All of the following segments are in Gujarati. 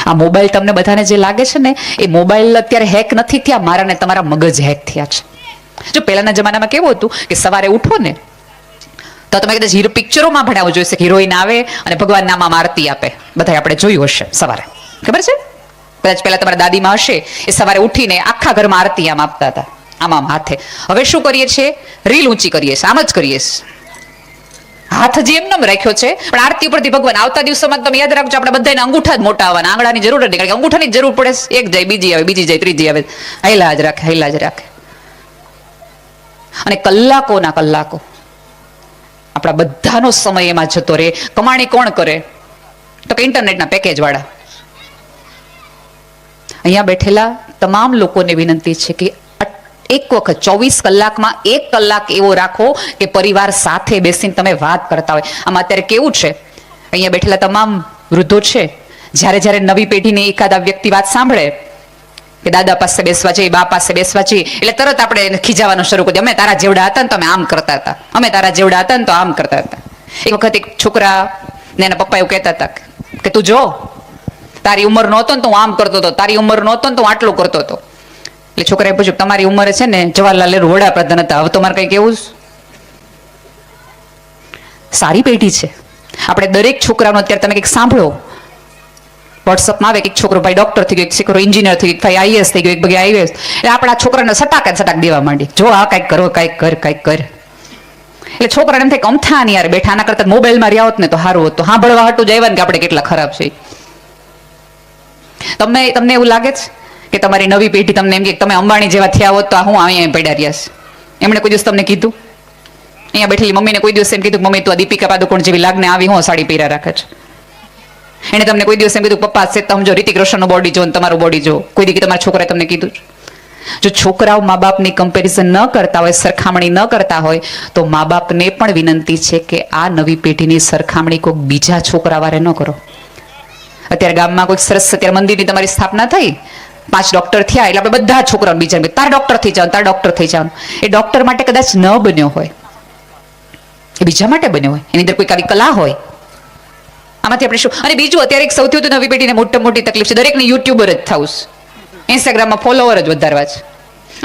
આ મોબાઈલ તમને બધાને જે લાગે છે ને, એ મોબાઈલ અત્યારે હેક નથી થયા, મારા ને તમારા મગજ હેક થયા છે. જો પહેલાના જમાનામાં કેવું હતું કે સવારે ઉઠો ને તો તમે કદાચ પિક્ચરોમાં ભણાવવું જોઈશે, હિરોઈન આવે અને ભગવાન નામમાં આરતી આપે, બધા આપણે જોયું હશે સવારે, ખબર છે? કદાચ પહેલા તમારા દાદીમાં હશે, એ સવારે ઉઠીને આખા ઘરમાં આરતી આમ આપતા હતા, આમ હાથે. હવે શું કરીએ છીએ? રીલ ઊંચી કરીએ છીએ, આમ જ કરીએ છીએ. હાથ જે એમ રાખ્યો છે, પણ આરતી ઉપરથી ભગવાન. આવતા દિવસોમાં તમે યાદ રાખજો, આપણે બધાને અંગૂઠા જ મોટા આવવાના, આંગળાની જરૂર નથી, કારણ કે અંગૂઠાની જરૂર પડે. એક જાય, બીજી આવે, બીજી જાય, ત્રીજી આવે, હાઈલા જ રાખે, હાઈલા જ રાખે. અને કલાકોના કલાકો આપણા બધાનો સમય એમાં જતો રહે. કમાણી કોણ કરે? તો કે ઇન્ટરનેટના પેકેજ વાળા. અહીંયા બેઠેલા તમામ લોકોને વિનંતી છે કે એક વખત 24 કલાકમાં 1 કલાક એવો રાખો કે પરિવાર સાથે બેસીને તમે વાત કરતા હોય. આમાં અત્યારે કેવું છે, અહીંયા બેઠેલા તમામ વૃદ્ધો છે, જ્યારે જ્યારે નવી પેઢીની એકાદા વ્યક્તિ વાત સાંભળે કે દાદા પાસે બેસવા જઈએ, બા પાસે બેસવા જઈએ, એટલે તરત આપણે ખીજાવાનું શરૂ કરી દઈએ. અમે તારા જેવડા હતા ને તો અમે આમ કરતા હતા, અમે તારા જેવડા હતા ને તો આમ કરતા હતા. એક વખત એક છોકરા ને એના પપ્પા એવું કહેતા હતા કે તું જો, તારી ઉંમર નહોતો ને તો હું આમ કરતો હતો, તારી ઉંમર નહોતો ને તો હું આટલું કરતો હતો. એટલે છોકરાએ પૂછ્યું, તમારી ઉંમરે છે ને જવાહરલાલ નહેરુ વડાપ્રધાન હતા, હવે તો મારે કઈ કેવું? સારી પેઢી છે. આપણે દરેક છોકરાનો અત્યારે તમે કંઈક સાંભળો, વોટ્સઅપમાં આવે કે એક છોકરો ભાઈ ડોક્ટર થઈ ગયો, એક છોકરો એન્જિનિયર થઈ ગયો, ભાઈ આઈએસ થઈ ગયો, એક ભાઈ આઈએસ. એટલે આપણા છોકરાને સટાક દેવા માંડી, જો આ કંઈક કરો, કંઈક કર, કંઈક કર. એટલે છોકરાને એમ થાય કે અમથા ની યાર બેઠા, આના કરતા મોબાઈલમાં રહ્યા હોત ને તો સારું હતું. સાંભળવા હાટું જ આવ્યા ને કે આપણે કેટલા ખરાબ છે. તમને એવું લાગે છે કે તમારી નવી પેઢી તમને એમ કે તમે અંબાણી જેવા થયા હોત તો હું અહીંયા પડ્યા રહ્યા છે? એમણે કોઈ દિવસ તમને કીધું? અહીંયા બેઠેલી મમ્મીને કોઈ દિવસ એમ કીધું મમ્મી તું આ દીપિકા પાદુકોણ જેવી લાગને આવી હું સાડી પહેર્યા રાખે છે? એને તમને કોઈ દિવસ એમ કીધું પપ્પા છે તમે જો રિતિક રોશનનું બોડી જો, તમારું બોડી જો? કોઈ દી તમારા છોકરાએ તમને કીધું? જો છોકરાઓ મા બાપની કમ્પેરિઝન ન કરતા હોય, સરખામણી ન કરતા હોય, તો મા બાપને પણ વિનંતી છે કે આ નવી પેઢીની સરખામણી કોઈક બીજા છોકરા વારે ન કરો. અત્યારે ગામમાં કોઈક સરસ અત્યારે મંદિરની તમારી સ્થાપના થઈ, 5 ડોક્ટર થયા, એટલે આપણે બધા છોકરાઓને બીજા તાર ડોક્ટર થઈ જાવ, તાર ડોક્ટર થઈ જાવ. એ ડોક્ટર માટે કદાચ ન બન્યો હોય, એ બીજા માટે બન્યો હોય, એની અંદર કોઈક આવી કલા હોય. આમાંથી આપણે શું? અને બીજું અત્યારે એક સૌથી વધુ નવી પેઢીને મોટી તકલીફ છે, દરેકને યુટ્યુબર જ થવું છે, ઇન્સ્ટાગ્રામમાં ફોલોવર જ વધારવા છે.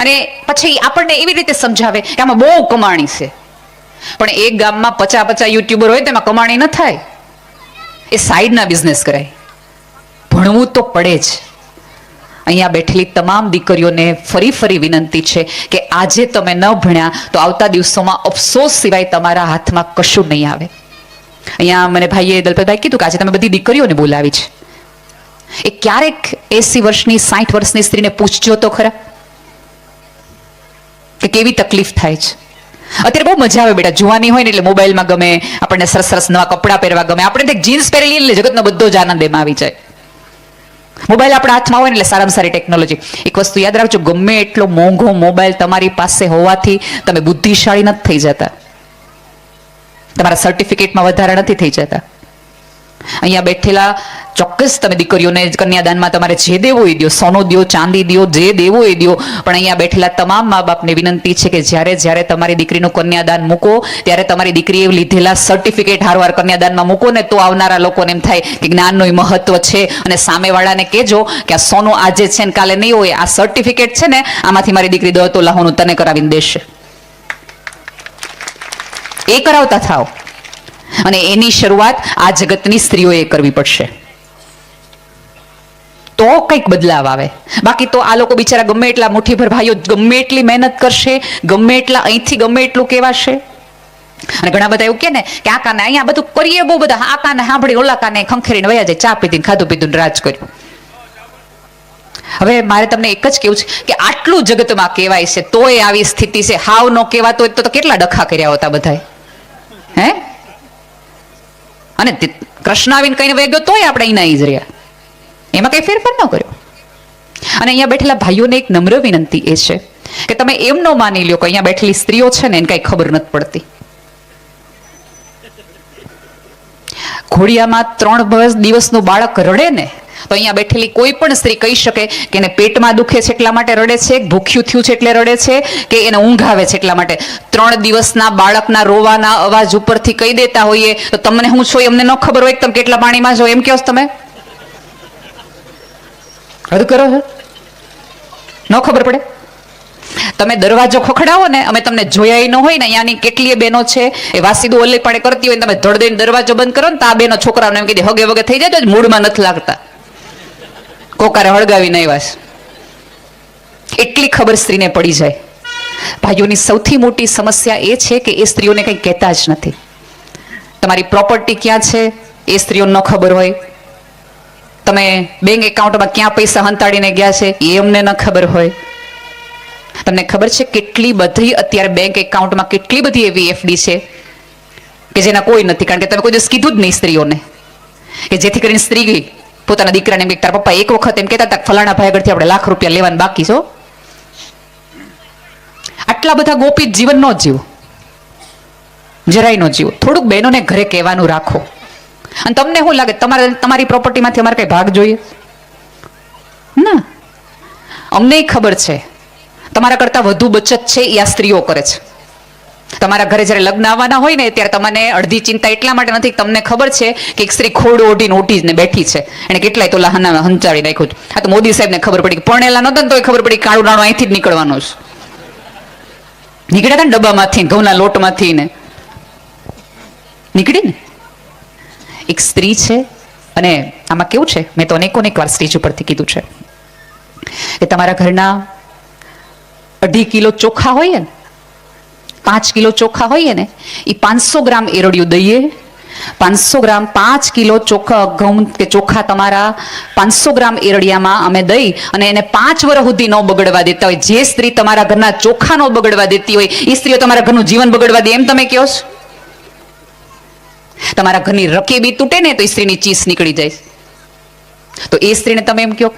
અને પછી આપણને એવી રીતે સમજાવે કે આમાં બહુ કમાણી છે, પણ એક ગામમાં 50 યુટ્યુબર હોય તો એમાં કમાણી ન થાય, એ સાઈડના બિઝનેસ કરાય. ભણવું તો પડે જ. અહીંયા બેઠેલી તમામ દીકરીઓને ફરી વિનંતી છે કે આજે તમે ન ભણ્યા તો આવતા દિવસોમાં અફસોસ સિવાય તમારા હાથમાં કશું નહીં આવે. અહીંયા મને ભાઈએ દલપતભાઈ કીધું કે આજે તમે બધી દીકરીઓને બોલાવી છે, એ ક્યારેક 80 વર્ષની 60 વર્ષની સ્ત્રીને પૂછજો તો ખરા કે કેવી તકલીફ થાય છે. અત્યારે બહુ મજા આવે બેટા, જુવાની હોય ને એટલે મોબાઈલમાં ગમે, આપણને સરસ નવા કપડાં પહેરવા ગમે, આપણે જીન્સ પહેરેલી એટલે જગતનો બધો જ આનંદ એમાં આવી જાય. મોબાઈલ આપણા હાથમાં હોય ને એટલે સારામાં સારી ટેકનોલોજી. એક વસ્તુ યાદ રાખજો, ગમે એટલો મોંઘો મોબાઈલ તમારી પાસે હોવાથી તમે બુદ્ધિશાળી નથી થઈ જતા, તમારા સર્ટિફિકેટમાં વધારા નથી થઈ જતા. અહીંયા બેઠેલા ચોક્કસ તમે દીકરીઓને કન્યાદાનમાં તમારે જે દેવું એ દો, સોનું દો, ચાંદી દો, જે દેવું એ દો, પણ અહીંયા બેઠેલા તમામ મા બાપને વિનંતી છે કે જ્યારે તમારી દીકરીનું કન્યાદાન મૂકો ત્યારે તમારી દીકરીએ લીધેલા સર્ટિફિકેટ હારવાર કન્યાદાનમાં મૂકો ને તો આવનારા લોકોને એમ થાય કે જ્ઞાનનું મહત્વ છે. અને સામેવાળાને કહેજો કે આ સોનું આજે છે ને કાલે નહીં હોય, આ સર્ટિફિકેટ છે ને આમાંથી મારી દીકરી 10 તોલા હોનું તને કરાવીને દેશે. એ કરાવતા થાવ. અને એની શરૂઆત આ જગતની સ્ત્રીઓએ કરવી પડશે, તો કંઈક બદલાવ આવે. બાકી તો આ લોકો બિચારા ગમે એટલા મુઠ્ઠીભર ભાઈઓ ગમે એટલી મહેનત કરશે, ગમે એટલા અહીંથી ગમે એટલું કહેવાશે. અને ઘણા બધા એવું કે ને કે આ કાને અહીંયા બધું કરીએ, બહુ બધા આ કાને સાંભળી ઓલા કાને ખંખેરીને વયા જાય, ચા પીધીને ખાધું પીધું રાજ કર્યું. હવે મારે તમને એક જ કેવું છે કે આટલું જગતમાં કહેવાય છે તોય આવી સ્થિતિ છે. હાવ ન કહેવાતો હોય તો કેટલા ડખા કર્યા હોતા બધાએ, હે? અને કૃષ્ણ આવીને કઈને વહી ગયો તોય આપણે અહીંના જ રહ્યા, એમાં કઈ ફેરફાર ન કર્યો. અને અહીંયા બેઠેલા ભાઈઓને એક નમ્ર વિનંતી એ છે કે તમે એમ ન માની લ્યો કે અહીંયા બેઠેલી સ્ત્રીઓ છે ને એને કઈ ખબર નથી પડતી. ઘોડિયામાં 3 દિવસનું બાળક રડે ને તો અહીંયા બેઠેલી કોઈ પણ સ્ત્રી કહી શકે કે એને પેટમાં દુખે છે એટલા માટે રડે છે, ભૂખ્યું થયું છે એટલે રડે છે, કે એને ઊંઘ આવે છે એટલા માટે. 3 દિવસના બાળકના રોવાના અવાજ ઉપરથી કહી દેતા હોઈએ તો તમને હું છો એમને ન ખબર હોય કે તમે કેટલા પાણીમાં છો એમ કહો તમે? હદ કરો છો, ન ખબર પડે? તમે દરવાજો ખખડાવો ને, અમે તમને જોયા ન હોય ને, અહીંયાની કેટલીય બહેનો છે એ વાસીદું ઓલી પાડે કરતી હોય ને, તમે ધડ દઈને દરવાજો બંધ કરો ને તો આ બેનો છોકરાઓને એમ કીધી હગે વગે થઈ જાય તો મૂડમાં નથી લાગતા, કોકારે હળગાવી નહીં વાસ. એટલી ખબર સ્ત્રીને પડી જાય. ભાઈઓની સૌથી મોટી સમસ્યા એ છે કે એ સ્ત્રીઓને કંઈ કહેતા જ નથી. તમારી પ્રોપર્ટી ક્યાં છે એ સ્ત્રીઓને ન ખબર હોય, તમે બેંક એકાઉન્ટમાં ક્યાં પૈસા હંતાડીને ગયા છે એ અમને ન ખબર હોય. તમને ખબર છે કેટલી બધી અત્યારે બેંક એકાઉન્ટમાં કેટલી બધી એવી એફડી છે કે જેના કોઈ નથી, કારણ કે તમે કોઈ દિવસ કીધું જ નહીં સ્ત્રીઓને, કે જેથી કરીને સ્ત્રી પોતાના દીકરાને એમ કે તારા પપ્પા એક વખત એમ કહેતા હતા ફલાણા ભાઈ આગળથી આપણે લાખ રૂપિયા લેવાનું બાકી છો. આટલા બધા ગોપિત જીવન નો જીવો, જરાય નો જીવો. થોડુંક બહેનોને ઘરે કહેવાનું રાખો. અને તમને શું લાગે તમારી પ્રોપર્ટીમાંથી અમારે કઈ ભાગ જોઈએ? ના, અમને ખબર છે તમારા કરતા વધુ બચત છે એ આ સ્ત્રીઓ કરે છે. તમારા ઘરે જ્યારે લગ્ન આવવાના હોય ને ત્યારે તમને અડધી ચિંતા એટલા માટે નથી, તમને ખબર છે કે એક સ્ત્રી ખોડું ઓઢીને ઓઢીને બેઠી છે, એને કેટલાય તોલા હંચાડી નાખ્યું છે. આ તો મોદી સાહેબને ખબર પડી, પરણેલા નહોતા ને તોય ખબર પડી કાળું નાણું અહીંથી જ નીકળવાનું છે. નીકળ્યા હતા ને ડબ્બામાંથી, ઘઉંના લોટમાંથી ને નીકળી ને. એક સ્ત્રી છે, અને આમાં કેવું છે, મેં તો અનેક વાર સ્ટેજ ઉપરથી કીધું છે કે તમારા ઘરના 2.5 કિલો ચોખા હોય ને, 5 કિલો ચોખા હોય ને, એ 500 ગ્રામ એરડિયું દઈએ. 500 ગ્રામ 5 કિલો ચોખા ઘઉં કે ચોખા તમારા 500 ગ્રામ એરડિયામાં અમે દઈ અને એને 5 વર્ષ સુધી ન બગડવા દેતા હોય. જે સ્ત્રી તમારા ઘરના ચોખા ન બગડવા દેતી હોય એ સ્ત્રીઓ તમારા ઘરનું જીવન બગડવા દે એમ તમે કહો છો? તમારા ઘરની રકેબી તૂટે ને તો એ સ્ત્રીની ચીસ નીકળી જાય, તો એ સ્ત્રીને તમે એમ કહો?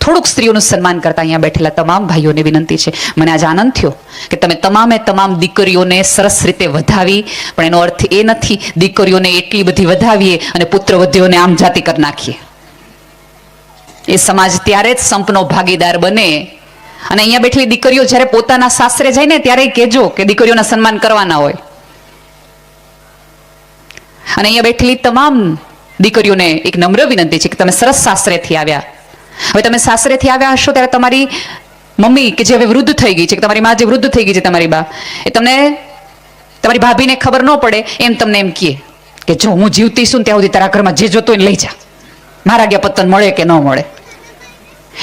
થોડુંક સ્ત્રીઓનું સન્માન કરતા અહીંયા બેઠેલા તમામ ભાઈઓને વિનંતી છે. મને આજ આનંદ થયો કે તમે તમામ દીકરીઓને સરસ રીતે વધાવી, પણ એનો અર્થ એ નથી દીકરીઓને એટલી બધી વધાવીએ અને પુત્રવધ્યોને આમ જાતિ કરી નાખીએ. એ સમાજ ત્યારે જ સંપનો ભાગીદાર બને. અને અહીંયા બેઠેલી દીકરીઓ જ્યારે પોતાના સાસરે જાય ને ત્યારે કહેજો કે દીકરીઓના સન્માન કરવાના હોય. અને અહીંયા બેઠેલી તમામ દીકરીઓને એક નમ્ર વિનંતી છે કે તમે સરસ સાસરેથી આવ્યા. હવે તમે સાસરેથી આવ્યા હશો ત્યારે તમારી મમ્મી કે જે હવે વૃદ્ધ થઈ ગઈ છે, કે તમારી મા જે વૃદ્ધ થઈ ગઈ છે, તમારી બા, એ તમને તમારી ભાભીને ખબર ન પડે એમ તમને એમ કહે કે જો હું જીવતી છું ત્યાં સુધી તારા ઘરમાં જે જોતો હોય લઈ જા, મારા ગયા પતન મળે કે ન મળે.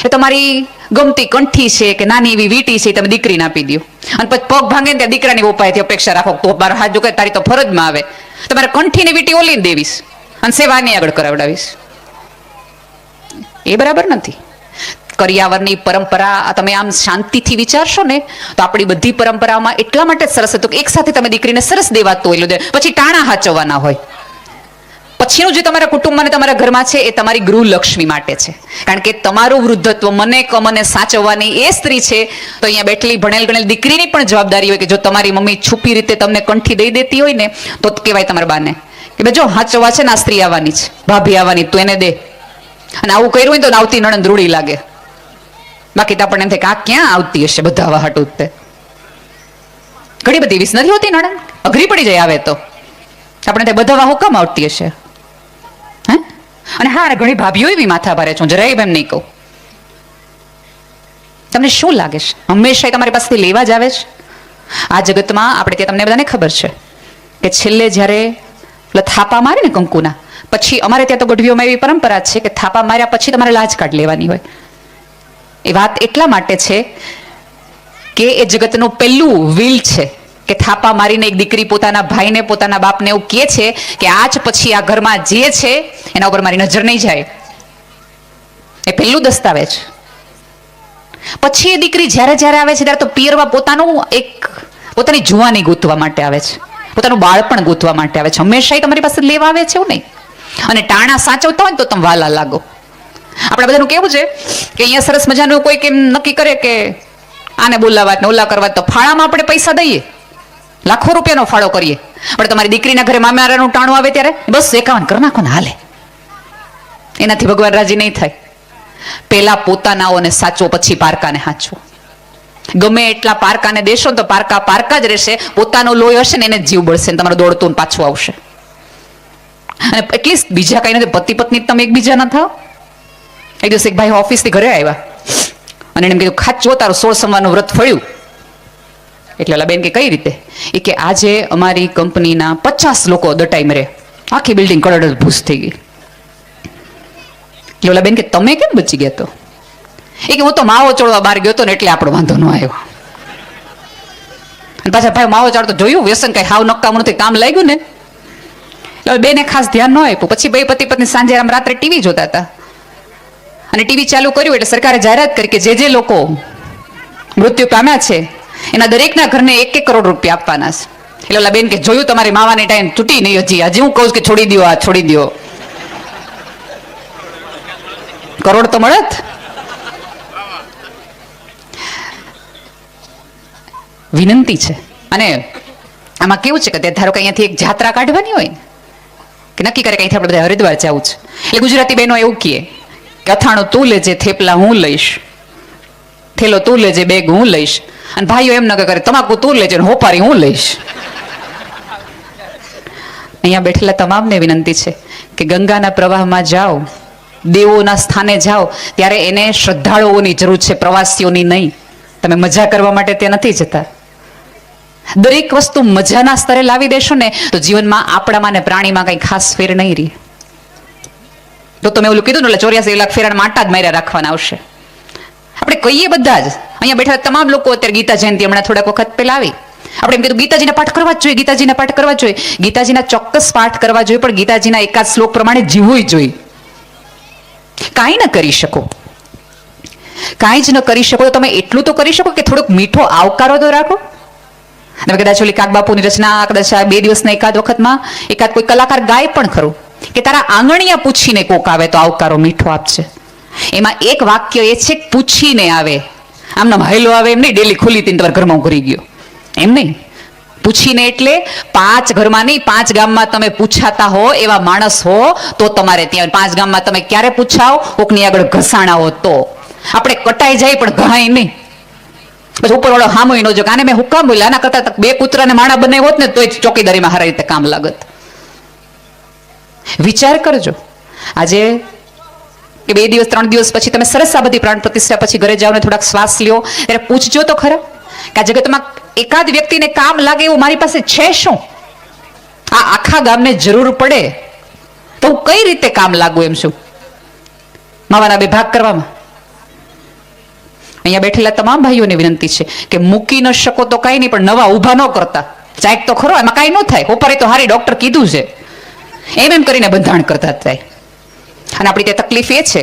એ તમારી ગમતી કંઠી છે કે નાની એવી વીટી છે એ તમે દીકરીને આપી દો, અને પછી પગ ભાંગે ને ત્યાં દીકરાની પપ્પાએથી અપેક્ષા રાખો તો મારો હાથ જો કે તારી તો ફરજમાં આવે, તમારે કંઠીને વીટી ઓલીને દેવીશ અને સેવાની આગળ કરાવડાવીશ. એ બરાબર નથી. કરિયાવરની પરંપરા તમે આમ શાંતિથી વિચારશો ને તો આપણી બધી પરંપરામાં એટલા માટે સરસ હતું કે એક સાથે તમે દીકરીને સરસ દેવાતું હોય, દે પછી ટાણા હાચવવાના હોય. પછીનું જે તમારા કુટુંબમાં તમારા ઘરમાં છે એ તમારી ગૃહલક્ષ્મી માટે છે, કારણ કે તમારું વૃદ્ધત્વ મને સાચવવાની એ સ્ત્રી છે. તો અહીંયા બેઠેલી ભણેલ ગણેલ દીકરીની પણ જવાબદારી હોય કે જો તમારી મમ્મી છુપી રીતે તમને કંઠી દઈ દેતી હોય ને તો કહેવાય તમારા બાને કે ભાઈ જો હાચવવા છે ને આ સ્ત્રી આવવાની છે, ભાભી આવવાની, તું એને દે. અને આવું કર્યું હોય તો આવતી નણંદ રૂડી લાગે. બાકી તો આપણને એમ થાય કે આ ક્યાં આવતી હશે બધા વાહટ ઉઠતે. ઘણી બધી વીસ નથી હોતી નણંદ, અઘરી પડી જાય આવે તો આપણે ત્યાં બધા વાહુ કેમ આવતી હશે. હે અને હા, ઘણી ભાભીઓ એવી માથા ભારે છું, જરાય એમ નહીં કહું. તમને શું લાગે છે હંમેશા તમારી પાસેથી લેવા જ આવે છે? આ જગતમાં આપણે ત્યાં તમને બધાને ખબર છે કે છેલ્લે જ્યારે થાપા મારે ને કંકુના પછી, અમારે ત્યાં તો ગઢવીઓમાં એવી પરંપરા છે કે થાપા માર્યા પછી તમારે લાજ કાઢ લેવાની હોય. એ વાત એટલા માટે છે કે એ જગતનું પહેલું વિલ છે કે થાપા મારીને એક દીકરી પોતાના ભાઈને પોતાના બાપને એવું કહે છે કે આજ પછી આ ઘરમાં જે છે એના ઉપર મારી નજર નહીં જાય. એ પહેલું દસ્તાવેજ. પછી એ દીકરી જ્યારે આવે છે ત્યારે તો પિયરમાં પોતાની જુવાની ગૂંથવા માટે આવે છે, પોતાનું બાળપણ ગૂંથવા માટે આવે છે. હંમેશા તમારી પાસે લેવા આવે છે એવું નહીં. અને ટાણા સાચવતા હોય ને તો તમે વાલા લાગો. આપણા બધાનું કેવું છે કે અહીંયા સરસ મજાનું કોઈ કેમ નક્કી કરે કે આને બોલાવા ને ઓલા કરવા, તો ફાળામાં આપણે પૈસા દઈએ, લાખો રૂપિયાનો ફાળો કરીએ, પણ તમારી દીકરીના ઘરે મામારાનું ટાણું આવે ત્યારે બસ 51 કરી નાખો ને હાલે. એનાથી ભગવાન રાજી નહીં થાય. પેલા પોતાનાઓને સાચવો, પછી પારકાને સાચવો. ગમે એટલા પારકાને દેશો તો પારકા જ રહેશે. પોતાનો લોહી હશે ને એને જીવ બળશે ને તમારું દોડતું પાછું આવશે. અને એટલીસ્ટ બીજા કઈ નથી, પતિ પત્ની તમે એકબીજા ના થાવ. એક દિવસ એક ભાઈ ઓફિસથી ઘરે આવ્યા અને એને કીધું, ખાચો તારું 16 સોમવારનું વ્રત ફળ્યું? એટલે ઓલા બેન કે કઈ રીતે? એ કે આજે અમારી કંપનીના 50 લોકો દટાઈ મરે, આખી બિલ્ડિંગ કડડ ભૂસ થઈ ગઈ. એટલે ઓલા બેન કે તમે કેમ બચી ગયા? તો એ કે હું તો માવો ચોળવા બહાર ગયો હતો ને એટલે આપણો વાંધો ન આવ્યો. અને પાછા ભાઈ માવો ચાળતો જોયું, વ્યસન કઈ હાવ નકામું નથી, કામ લાગ્યું ને. એટલે બેને ખાસ ધ્યાન ન આપ્યું. પછી બે પતિ પત્ની સાંજે આમ રાત્રે ટીવી જોતા હતા અને ટીવી ચાલુ કર્યું એટલે સરકારે જાહેરાત કરી કે જે લોકો મૃત્યુ પામ્યા છે એના દરેકના ઘરને 1-1 કરોડ રૂપિયા આપવાના છે. એટલે ઓલા બેન કે જોયું, તમારી માવાની ટાઈમ તૂટી નહીં હજી. હજી હું કહું કે છોડી દો, આ છોડી દો. કરોડ તો મળત. વિનંતી છે. અને આમાં કેવું છે કે ધારો કે અહીંયાથી એક જાત્રા કાઢવાની હોય કે નક્કી કરે કે અહીંથી આપણે બધા હરિદ્વાર જવું છે, એટલે ગુજરાતી બહેનો એવું કહે કે અથાણું તું લેજે, થેપલા હું લઈશ, થેલો તું લેજે, બેગ હું લઈશ. અને ભાઈઓ એમ ન કરે, તમાકુ તું લેજે, હોપારી હું લઈશ. અહીંયા બેઠેલા તમામને વિનંતી છે કે ગંગાના પ્રવાહમાં જાઓ, દેવોના સ્થાને જાઓ, ત્યારે એને શ્રદ્ધાળુઓની જરૂર છે, પ્રવાસીઓની નહીં. તમે મજા કરવા માટે ત્યાં નથી જતા. દરેક વસ્તુ મજાના સ્તરે લાવી દેશો ને તો જીવનમાં આપણામાં ને પ્રાણીમાં કઈ ખાસ ફેર નહીં રહે. તો તમે એવું કીધું ને, એટલે 84 લાખ ફેરાના માટા જ માર્યા રાખવાના આવશે. આપણે કહીએ બધા જ, અહીંયા બેઠા તમામ લોકો અત્યારે ગીતા જયંતિ હમણાં થોડાક વખત પહેલા આવી, આપણે એમ કીધું ગીતાજીના પાઠ કરવા જ જોઈએ, ગીતાજીના પાઠ કરવા જોઈએ. ગીતાજીના ચોક્કસ પાઠ કરવા જોઈએ, પણ ગીતાજીના એકાદ શ્લોક પ્રમાણે જીવવું જોઈએ. કાંઈ ન કરી શકો, કાંઈ જ ન કરી શકો તો તમે એટલું તો કરી શકો કે થોડોક મીઠો આવકારો તો રાખો. તમે કદાચ ઓલી કાગબાપુની રચના કદાચ 2 દિવસના એકાદ વખતમાં એકાદ કોઈ કલાકાર ગાય પણ ખરું કે તારા આંગણિયા પૂછીને કોક આવે તો આવકારો મીઠો આપશે. એમાં એક વાક્ય એ છે કે પૂછીને આવે. આમનો હેલો આવે એમ નહીં, ડેલી ખુલી હતી તમારા ઘરમાં ઘરી ગયો એમ નહીં. પૂછીને એટલે 5 ઘરમાં નહીં, 5 ગામમાં તમે પૂછાતા હો એવા માણસ હો તો તમારે ત્યાં 5 ગામમાં તમે ક્યારે પૂછાઓ? કોકની આગળ ઘસાણા હો તો. આપણે કટાઈ જાય પણ ઘાય નહીં. પછી ઉપર વાળો હામો નો જો આને મેં હુકામ બોલ્યા, આના કરતા 2 કૂતરાને માણા બનાવ્યો હોત ને તો ચોકીદારીમાં સારી રીતે કામ લાગત. વિચાર કરજો. આજે કે 2 દિવસ 3 દિવસ પછી તમે સરસ આ બધી પ્રાણ પ્રતિષ્ઠા પછી ઘરે જાઓ ને થોડાક શ્વાસ લ્યો, ત્યારે પૂછજો તો ખરા કે આ જગતમાં એકાદ વ્યક્તિને કામ લાગે એવું મારી પાસે છે શું? આ આખા ગામને જરૂર પડે તો હું કઈ રીતે કામ લાગુ એમ છું? માવાના 2 ભાગ કરવામાં. અહીંયા બેઠેલા તમામ ભાઈઓને વિનંતી છે કે મૂકી ન શકો તો કઈ નહીં, પણ નવા ઊભા ન કરતા. ચાઈક તો ખરો, એમાં કઈ ન થાય. હોપારી તો હારી ડોક્ટર કીધું છે એમ કરીને બંધાણ કરતા થાય. અને આપણી ત્યાં તકલીફ એ છે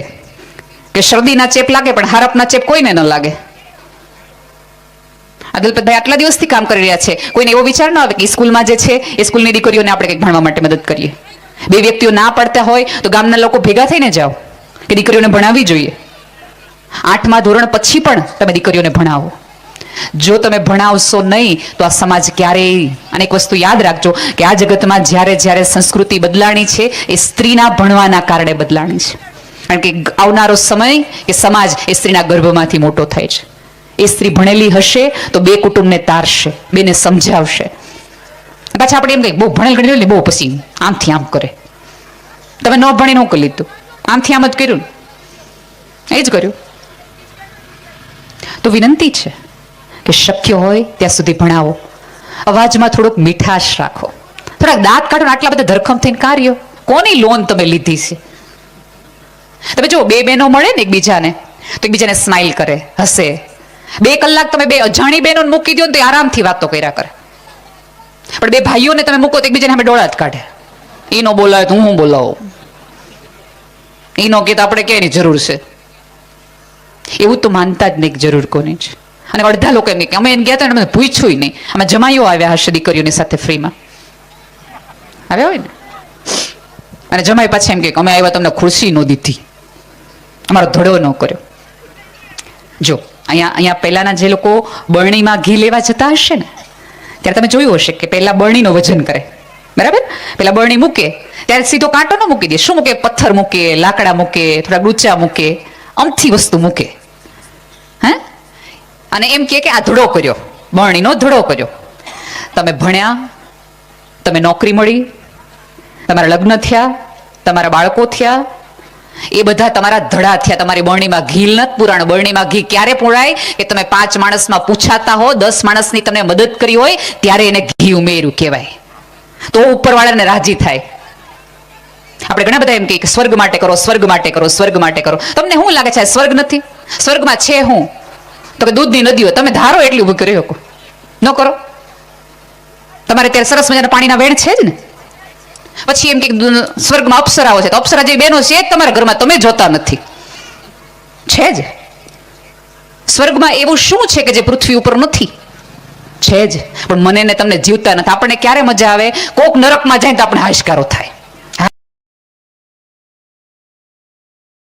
કે શરદીના ચેપ લાગે પણ હારપના ચેપ કોઈને ન લાગે. આદલપતભાઈ આટલા દિવસથી કામ કરી રહ્યા છે, કોઈને એવો વિચાર ન આવે કે સ્કૂલમાં જે છે એ સ્કૂલની દીકરીઓને આપણે કંઈક ભણવા માટે મદદ કરીએ. 2 વ્યક્તિઓ ના પડતા હોય તો ગામના લોકો ભેગા થઈને જાઓ કે દીકરીઓને ભણાવવી જોઈએ. 8મા ધોરણ પછી પણ તમે દીકરીઓને ભણાવો. જો તમે ભણાવશો નહીં તો આ સમાજ ક્યારેય, અને એક વસ્તુ યાદ રાખજો કે આ જગતમાં જ્યારે જ્યારે સંસ્કૃતિ બદલાણી છે એ સ્ત્રીના ભણવાના કારણે બદલાણી છે. કારણ કે આવનારો સમય કે સમાજ એ સ્ત્રીના ગર્ભમાંથી મોટો થાય છે. એ સ્ત્રી ભણેલી હશે તો 2 કુટુંબને તારશે, 2ને સમજાવશે. પાછા આપણે એમ કહીએ બહુ ભણેલ ગણેલ ને બહુ પછી આમથી આમ કરે. તમે ન ભણીને હું કરી લીધું? આમથી આમ જ કર્યું ને, એ જ કર્યું. તો વિનંતી છે કે શક્ય હોય ત્યાં સુધી ભણાવો. અવાજમાં થોડોક મીઠાશ રાખો, થોડાક દાંત કાઢો. આટલા બધા ધરખમ થઈને કાર્યો કોની લોન તમે લીધી છે? તમે જો 2 બહેનો મળે ને એકબીજાને તો એકબીજાને સ્માઇલ કરે, હસે. 2 કલાક તમે 2 અજાણી બહેનોને મૂકી દો ને તો આરામથી વાતો કર્યા કરે. પણ 2 ભાઈઓને તમે મૂકો તો એકબીજાને સામે ડોળા જ કાઢે. એ નો બોલાવે તો હું બોલાવું, એ નો કે આપણે ક્યાંની જરૂર છે. એવું તો માનતા જ નહીં જરૂર કોની છે. અને અડધા લોકો એમ કે અમે એને ગયા હતા ને પૂછ્યું નહીં. આમાં જમાઈઓ આવ્યા હશે દીકરીઓની સાથે ફ્રીમાં આવ્યા હોય ને, અને જમાઈ પાછા એમ કે અમે આવ્યા તમને ખુરશી ન દીધી, અમારો ધડો ન કર્યો. જો અહીંયા પહેલાના જે લોકો બરણીમાં ઘી લેવા જતા હશે ને ત્યારે તમે જોયું હશે કે પહેલા બરણીનો વજન કરે, બરાબર? પેલા બરણી મૂકે ત્યારે સીધો કાંટો ન મૂકી દે. શું મૂકે? પથ્થર મૂકે, લાકડા મૂકે, થોડા ડૂચા મૂકે, અમથી વસ્તુ મૂકે. હે? અને એમ કે આ ધડો કર્યો, બરણીનો ધડો કર્યો. તમે ભણ્યા, તમે નોકરી મળી, તમારા લગ્ન થયા, તમારા બાળકો થયા, એ બધા તમારા ધડા થયા. તમારી બરણીમાં ઘી નથી પુરાણ. બરણીમાં ઘી ક્યારે પુરાય કે તમે 5 માણસમાં પૂછાતા હો, 10 માણસની તમને મદદ કરી હોય ત્યારે એને ઘી ઉમેર્યું કહેવાય. તો ઉપરવાળાને રાજી થાય. આપણે ઘણા બધા એમ કહીએ કે સ્વર્ગ માટે કરો, સ્વર્ગ માટે કરો, સ્વર્ગ માટે કરો. તમને શું લાગે છે સ્વર્ગ નથી? સ્વર્ગમાં છે હું? તો કે દૂધની નદીઓ. તમે ધારો એટલી ઊભી કરી શકો, ન કરો. તમારે ત્યારે સરસ મજાના પાણીના વેણ છે જ ને. પછી એમ કે સ્વર્ગમાં અપ્સરાઓ છે, તો અપ્સરા જે બહેનો છે જ તમારા ઘરમાં, તમે જોતા નથી. છે જ. સ્વર્ગમાં એવું શું છે કે જે પૃથ્વી ઉપર નથી? છે જ. પણ મને ને તમને જીવતા નથી. આપણને ક્યારે મજા આવે? કોક નરકમાં જાય તો આપણે હાશકારો થાય.